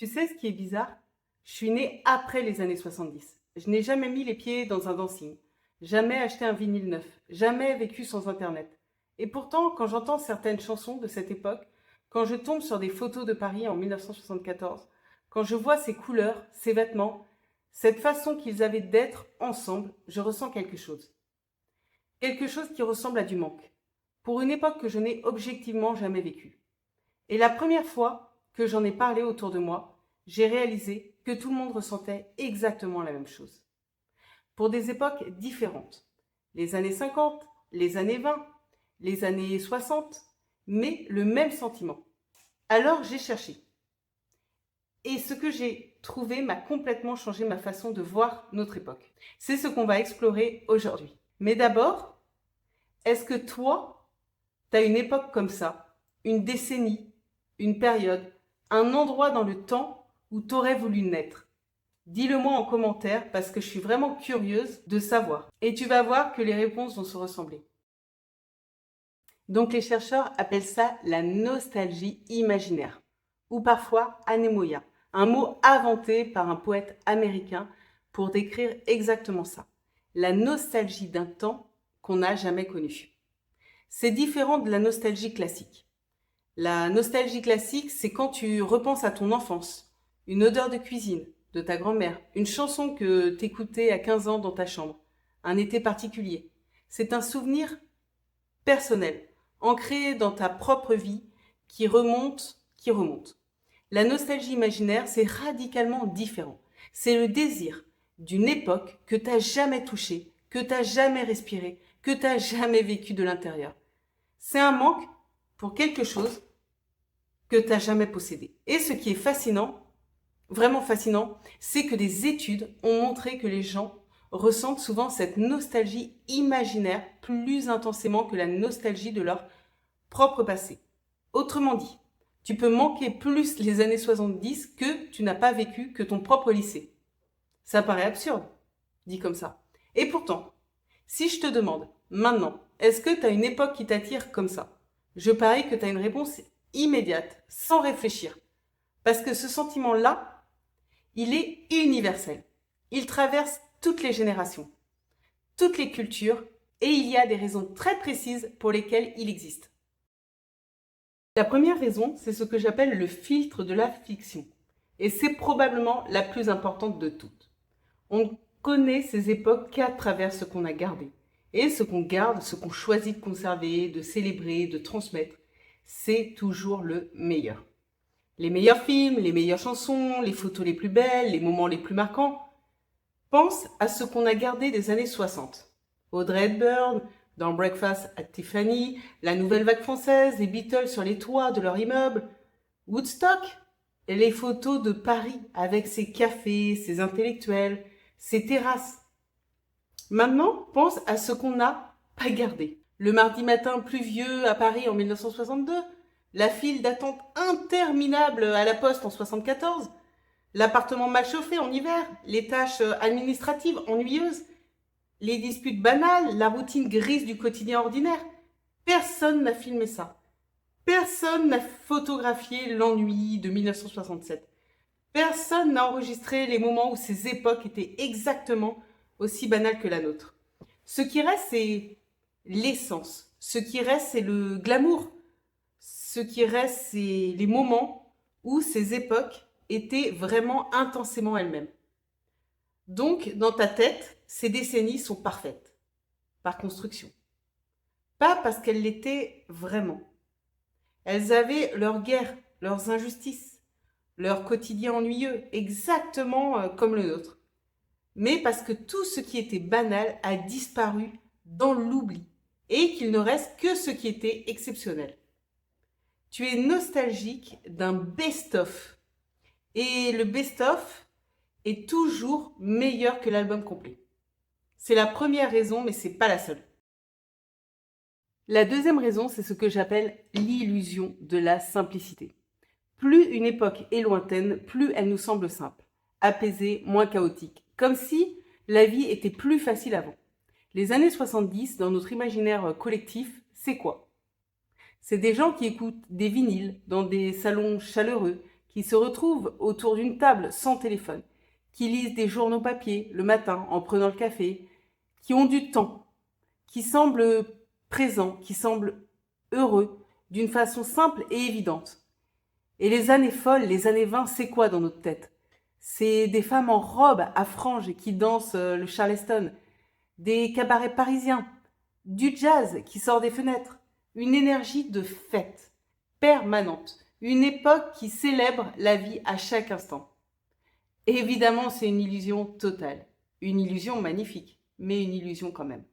Tu sais ce qui est bizarre? Je suis née après les années 70. Je n'ai jamais mis les pieds dans un dancing, jamais acheté un vinyle neuf, jamais vécu sans Internet. Et pourtant, quand j'entends certaines chansons de cette époque, quand je tombe sur des photos de Paris en 1974, quand je vois ces couleurs, ces vêtements, cette façon qu'ils avaient d'être ensemble, je ressens quelque chose. Quelque chose qui ressemble à du manque, pour une époque que je n'ai objectivement jamais vécue. Et la première fois que j'en ai parlé autour de moi, j'ai réalisé que tout le monde ressentait exactement la même chose. Pour des époques différentes. Les années 50, les années 20, les années 60, mais le même sentiment. Alors j'ai cherché. Et ce que j'ai trouvé m'a complètement changé ma façon de voir notre époque. C'est ce qu'on va explorer aujourd'hui. Mais d'abord, est-ce que toi, tu as une époque comme ça, une décennie, une période, un endroit dans le temps où tu aurais voulu naître? Dis-le-moi en commentaire parce que je suis vraiment curieuse de savoir. Et tu vas voir que les réponses vont se ressembler. Donc les chercheurs appellent ça la nostalgie imaginaire, ou parfois anémoïa, un mot inventé par un poète américain pour décrire exactement ça. La nostalgie d'un temps qu'on n'a jamais connu. C'est différent de la nostalgie classique. La nostalgie classique, c'est quand tu repenses à ton enfance, une odeur de cuisine, de ta grand-mère, une chanson que t'écoutais à 15 ans dans ta chambre, un été particulier. C'est un souvenir personnel, ancré dans ta propre vie, qui remonte. La nostalgie imaginaire, c'est radicalement différent. C'est le désir d'une époque que t'as jamais touchée, que t'as jamais respirée, que t'as jamais vécu de l'intérieur. C'est un manque pour quelque chose que tu n'as jamais possédé. Et ce qui est fascinant, vraiment fascinant, c'est que des études ont montré que les gens ressentent souvent cette nostalgie imaginaire plus intensément que la nostalgie de leur propre passé. Autrement dit, tu peux manquer plus les années 70 que tu n'as pas vécu que ton propre lycée. Ça paraît absurde, dit comme ça. Et pourtant, si je te demande maintenant, est-ce que tu as une époque qui t'attire comme ça? Je parie que tu as une réponse immédiate, sans réfléchir. Parce que ce sentiment-là, il est universel. Il traverse toutes les générations, toutes les cultures, et il y a des raisons très précises pour lesquelles il existe. La première raison, c'est ce que j'appelle le filtre de la fiction. Et c'est probablement la plus importante de toutes. On ne connaît ces époques qu'à travers ce qu'on a gardé. Et ce qu'on garde, ce qu'on choisit de conserver, de célébrer, de transmettre, c'est toujours le meilleur. Les meilleurs films, les meilleures chansons, les photos les plus belles, les moments les plus marquants. Pense à ce qu'on a gardé des années 60. Audrey Hepburn, dans Breakfast at Tiffany, la nouvelle vague française, les Beatles sur les toits de leur immeuble, Woodstock, et les photos de Paris avec ses cafés, ses intellectuels, ses terrasses. Maintenant, pense à ce qu'on n'a pas gardé. Le mardi matin pluvieux à Paris en 1962, la file d'attente interminable à la poste en 74, l'appartement mal chauffé en hiver, les tâches administratives ennuyeuses, les disputes banales, la routine grise du quotidien ordinaire. Personne n'a filmé ça. Personne n'a photographié l'ennui de 1967. Personne n'a enregistré les moments où ces époques étaient exactement aussi banales que la nôtre. Ce qui reste, c'est l'essence. Ce qui reste, c'est le glamour. Ce qui reste, c'est les moments où ces époques étaient vraiment intensément elles-mêmes. Donc, dans ta tête, ces décennies sont parfaites, par construction. Pas parce qu'elles l'étaient vraiment. Elles avaient leurs guerres, leurs injustices, leur quotidien ennuyeux, exactement comme le nôtre. Mais parce que tout ce qui était banal a disparu dans l'oubli et qu'il ne reste que ce qui était exceptionnel. Tu es nostalgique d'un best-of. Et le best-of est toujours meilleur que l'album complet. C'est la première raison, mais c'est pas la seule. La deuxième raison, c'est ce que j'appelle l'illusion de la simplicité. Plus une époque est lointaine, plus elle nous semble simple, apaisée, moins chaotique, comme si la vie était plus facile avant. Les années 70, dans notre imaginaire collectif, c'est quoi? C'est des gens qui écoutent des vinyles dans des salons chaleureux, qui se retrouvent autour d'une table sans téléphone, qui lisent des journaux papier le matin en prenant le café, qui ont du temps, qui semblent présents, qui semblent heureux, d'une façon simple et évidente. Et les années folles, les années 20, c'est quoi dans notre tête? C'est des femmes en robe à franges qui dansent le Charleston, des cabarets parisiens, du jazz qui sort des fenêtres, une énergie de fête permanente, une époque qui célèbre la vie à chaque instant. Et évidemment, c'est une illusion totale, une illusion magnifique, mais une illusion quand même.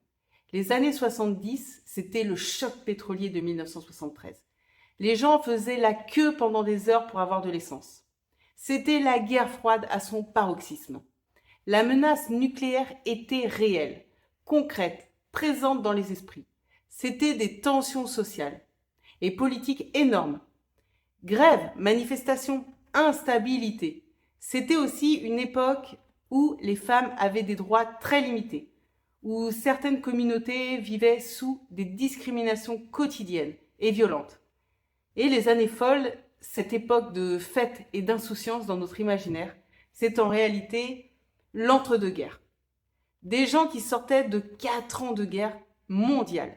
Les années 70, c'était le choc pétrolier de 1973. Les gens faisaient la queue pendant des heures pour avoir de l'essence. C'était la guerre froide à son paroxysme. La menace nucléaire était réelle, concrète, présente dans les esprits. C'était des tensions sociales et politiques énormes. Grèves, manifestations, instabilité. C'était aussi une époque où les femmes avaient des droits très limités, où certaines communautés vivaient sous des discriminations quotidiennes et violentes. Et les années folles, cette époque de fête et d'insouciance dans notre imaginaire, c'est en réalité l'entre-deux-guerres. Des gens qui sortaient de 4 ans de guerre mondiale,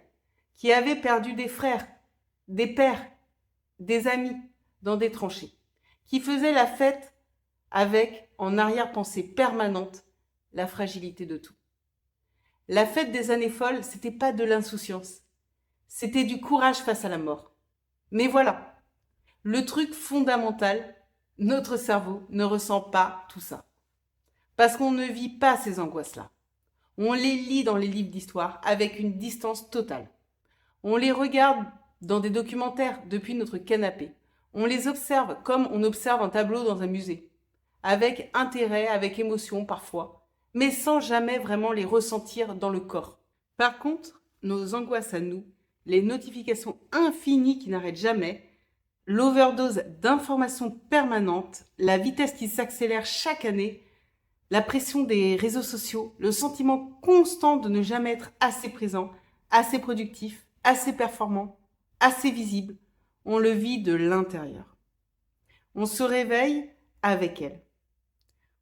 qui avaient perdu des frères, des pères, des amis dans des tranchées, qui faisaient la fête avec, en arrière-pensée permanente, la fragilité de tout. La fête des années folles, c'était pas de l'insouciance, c'était du courage face à la mort. Mais voilà, le truc fondamental, notre cerveau ne ressent pas tout ça. Parce qu'on ne vit pas ces angoisses-là. On les lit dans les livres d'histoire avec une distance totale. On les regarde dans des documentaires depuis notre canapé. On les observe comme on observe un tableau dans un musée. Avec intérêt, avec émotion parfois, mais sans jamais vraiment les ressentir dans le corps. Par contre, nos angoisses à nous, les notifications infinies qui n'arrêtent jamais, l'overdose d'informations permanentes, la vitesse qui s'accélère chaque année, la pression des réseaux sociaux, le sentiment constant de ne jamais être assez présent, assez productif, assez performant, assez visible, on le vit de l'intérieur. On se réveille avec elle.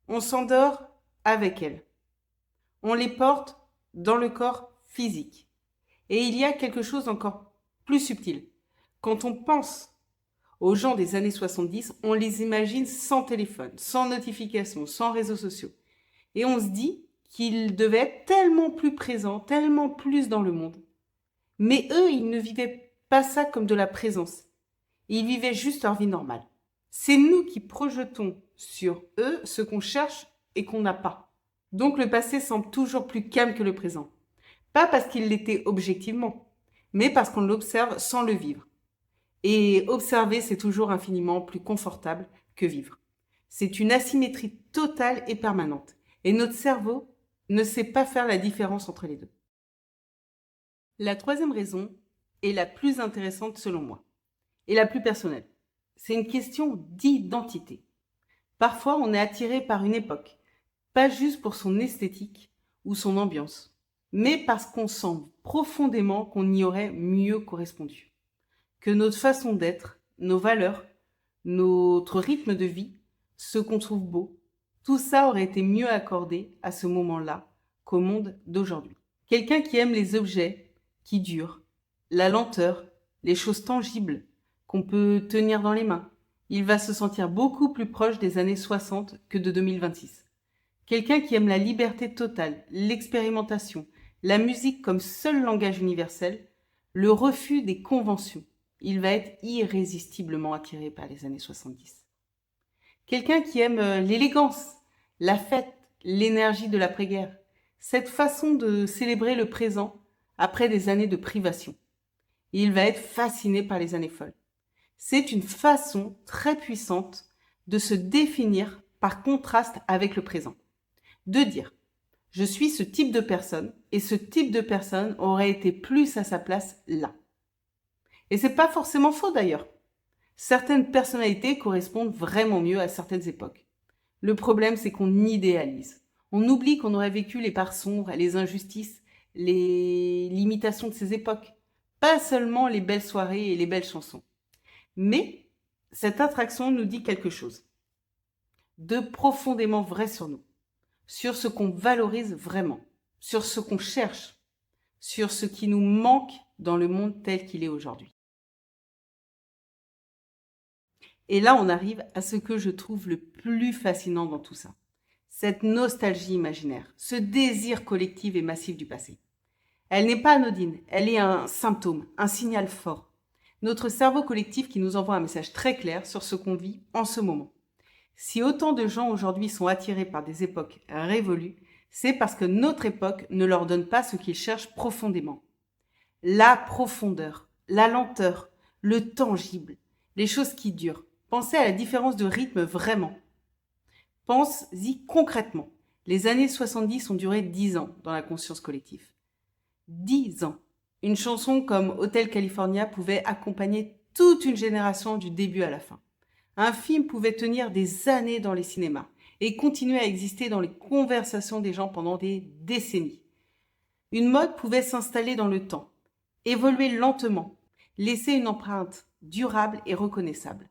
On s'endort avec elle. On les porte dans le corps physique. Et il y a quelque chose d'encore plus subtil. Quand on pense aux gens des années 70, on les imagine sans téléphone, sans notification, sans réseaux sociaux. Et on se dit qu'ils devaient être tellement plus présents, tellement plus dans le monde. Mais eux, ils ne vivaient pas ça comme de la présence. Ils vivaient juste leur vie normale. C'est nous qui projetons sur eux ce qu'on cherche et qu'on n'a pas. Donc le passé semble toujours plus calme que le présent. Pas parce qu'il l'était objectivement, mais parce qu'on l'observe sans le vivre. Et observer, c'est toujours infiniment plus confortable que vivre. C'est une asymétrie totale et permanente. Et notre cerveau ne sait pas faire la différence entre les deux. La troisième raison est la plus intéressante selon moi, et la plus personnelle. C'est une question d'identité. Parfois, on est attiré par une époque, pas juste pour son esthétique ou son ambiance, mais parce qu'on sent profondément qu'on y aurait mieux correspondu. Que notre façon d'être, nos valeurs, notre rythme de vie, ce qu'on trouve beau, tout ça aurait été mieux accordé à ce moment-là qu'au monde d'aujourd'hui. Quelqu'un qui aime les objets qui durent, la lenteur, les choses tangibles qu'on peut tenir dans les mains, il va se sentir beaucoup plus proche des années 60 que de 2026. Quelqu'un qui aime la liberté totale, l'expérimentation, la musique comme seul langage universel, le refus des conventions, il va être irrésistiblement attiré par les années 70. Quelqu'un qui aime l'élégance, la fête, l'énergie de l'après-guerre, cette façon de célébrer le présent après des années de privation. Il va être fasciné par les années folles. C'est une façon très puissante de se définir par contraste avec le présent. De dire, je suis ce type de personne et ce type de personne aurait été plus à sa place là. Et c'est pas forcément faux d'ailleurs. Certaines personnalités correspondent vraiment mieux à certaines époques. Le problème, c'est qu'on idéalise. On oublie qu'on aurait vécu les parts sombres, les injustices, les limitations de ces époques. Pas seulement les belles soirées et les belles chansons. Mais Cette attraction nous dit quelque chose de profondément vrai sur nous, sur ce qu'on valorise vraiment, sur ce qu'on cherche, sur ce qui nous manque dans le monde tel qu'il est aujourd'hui. Et là, on arrive à ce que je trouve le plus fascinant dans tout ça. Cette nostalgie imaginaire, ce désir collectif et massif du passé. Elle n'est pas anodine, elle est un symptôme, un signal fort. Notre cerveau collectif qui nous envoie un message très clair sur ce qu'on vit en ce moment. Si autant de gens aujourd'hui sont attirés par des époques révolues, c'est parce que notre époque ne leur donne pas ce qu'ils cherchent profondément. La profondeur, la lenteur, le tangible, les choses qui durent. Pensez à la différence de rythme vraiment. Pense-y concrètement. Les années 70 ont duré 10 ans dans la conscience collective. 10 ans. Une chanson comme Hotel California pouvait accompagner toute une génération du début à la fin. Un film pouvait tenir des années dans les cinémas et continuer à exister dans les conversations des gens pendant des décennies. Une mode pouvait s'installer dans le temps, évoluer lentement, laisser une empreinte durable et reconnaissable.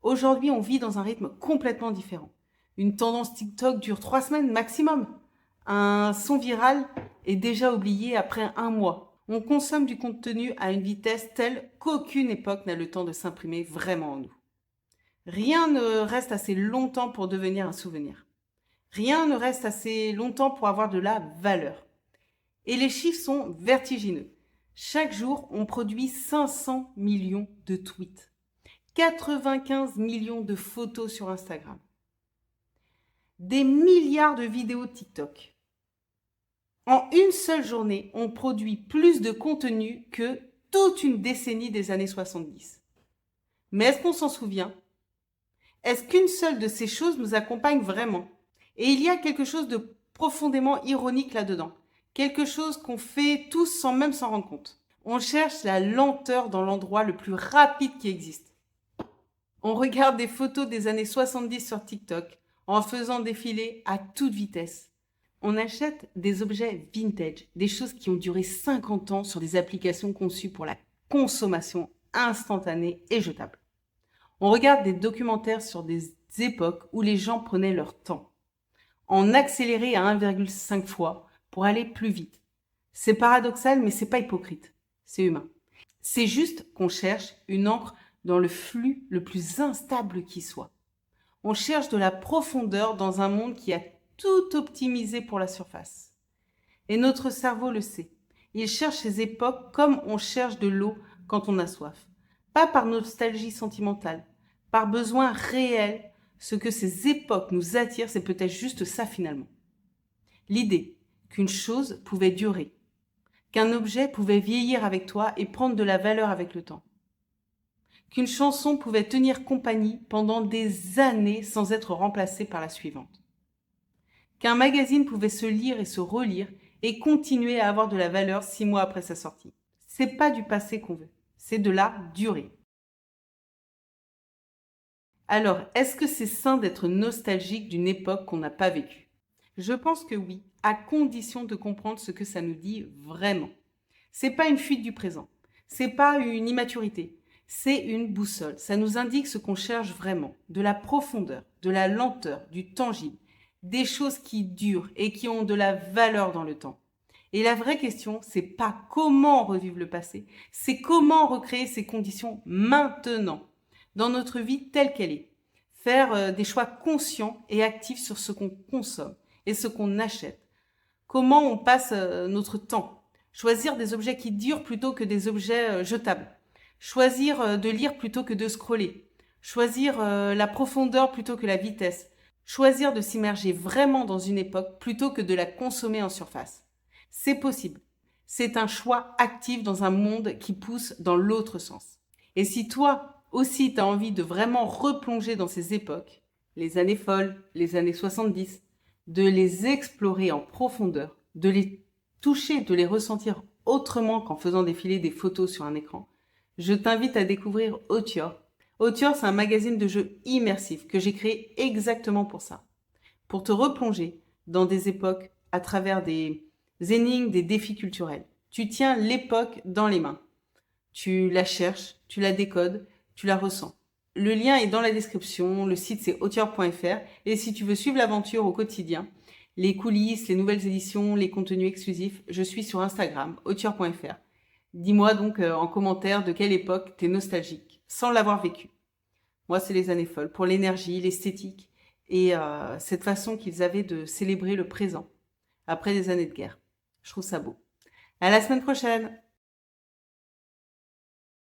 Aujourd'hui, on vit dans un rythme complètement différent. Une tendance TikTok dure 3 semaines maximum. Un son viral est déjà oublié après 1 mois. On consomme du contenu à une vitesse telle qu'aucune époque n'a le temps de s'imprimer vraiment en nous. Rien ne reste assez longtemps pour devenir un souvenir. Rien ne reste assez longtemps pour avoir de la valeur. Et les chiffres sont vertigineux. Chaque jour, on produit 500 millions de tweets, 95 millions de photos sur Instagram, des milliards de vidéos TikTok. En une seule journée, on produit plus de contenu que toute une décennie des années 70. Mais est-ce qu'on s'en souvient ? Est-ce qu'une seule de ces choses nous accompagne vraiment ? Et il y a quelque chose de profondément ironique là-dedans. Quelque chose qu'on fait tous sans même s'en rendre compte. On cherche la lenteur dans l'endroit le plus rapide qui existe. On regarde des photos des années 70 sur TikTok en faisant défiler à toute vitesse. On achète des objets vintage, des choses qui ont duré 50 ans sur des applications conçues pour la consommation instantanée et jetable. On regarde des documentaires sur des époques où les gens prenaient leur temps, en accéléré à 1,5 fois pour aller plus vite. C'est paradoxal, mais c'est pas hypocrite. C'est humain. C'est juste qu'on cherche une encre dans le flux le plus instable qui soit. On cherche de la profondeur dans un monde qui a tout optimisé pour la surface. Et notre cerveau le sait. Il cherche ces époques comme on cherche de l'eau quand on a soif. Pas par nostalgie sentimentale, par besoin réel. Ce que ces époques nous attirent, c'est peut-être juste ça finalement. L'idée qu'une chose pouvait durer, qu'un objet pouvait vieillir avec toi et prendre de la valeur avec le temps, qu'une chanson pouvait tenir compagnie pendant des années sans être remplacée par la suivante, qu'un magazine pouvait se lire et se relire et continuer à avoir de la valeur 6 mois après sa sortie. C'est pas du passé qu'on veut, c'est de la durée. Alors, est-ce que c'est sain d'être nostalgique d'une époque qu'on n'a pas vécue ? Je pense que oui, à condition de comprendre ce que ça nous dit vraiment. C'est pas une fuite du présent, c'est pas une immaturité, c'est une boussole. Ça nous indique ce qu'on cherche vraiment, de la profondeur, de la lenteur, du tangible, des choses qui durent et qui ont de la valeur dans le temps. Et la vraie question, c'est pas comment revivre le passé, c'est comment recréer ces conditions maintenant, dans notre vie telle qu'elle est. Faire des choix conscients et actifs sur ce qu'on consomme et ce qu'on achète. Comment on passe notre temps. Choisir des objets qui durent plutôt que des objets jetables. Choisir de lire plutôt que de scroller. Choisir la profondeur plutôt que la vitesse. Choisir de s'immerger vraiment dans une époque plutôt que de la consommer en surface. C'est possible. C'est un choix actif dans un monde qui pousse dans l'autre sens. Et si toi aussi tu as envie de vraiment replonger dans ces époques, les années folles, les années 70, de les explorer en profondeur, de les toucher, de les ressentir autrement qu'en faisant défiler des photos sur un écran, je t'invite à découvrir Autior. Autior, c'est un magazine de jeux immersif que j'ai créé exactement pour ça. Pour te replonger dans des époques à travers des énigmes, des défis culturels. Tu tiens l'époque dans les mains. Tu la cherches, tu la décodes, tu la ressens. Le lien est dans la description, le site c'est auteur.fr et si tu veux suivre l'aventure au quotidien, les coulisses, les nouvelles éditions, les contenus exclusifs, je suis sur Instagram, auteur.fr. Dis-moi donc en commentaire de quelle époque t'es nostalgique, sans l'avoir vécu. Moi, c'est les années folles, pour l'énergie, l'esthétique et cette façon qu'ils avaient de célébrer le présent après des années de guerre. Je trouve ça beau. À la semaine prochaine!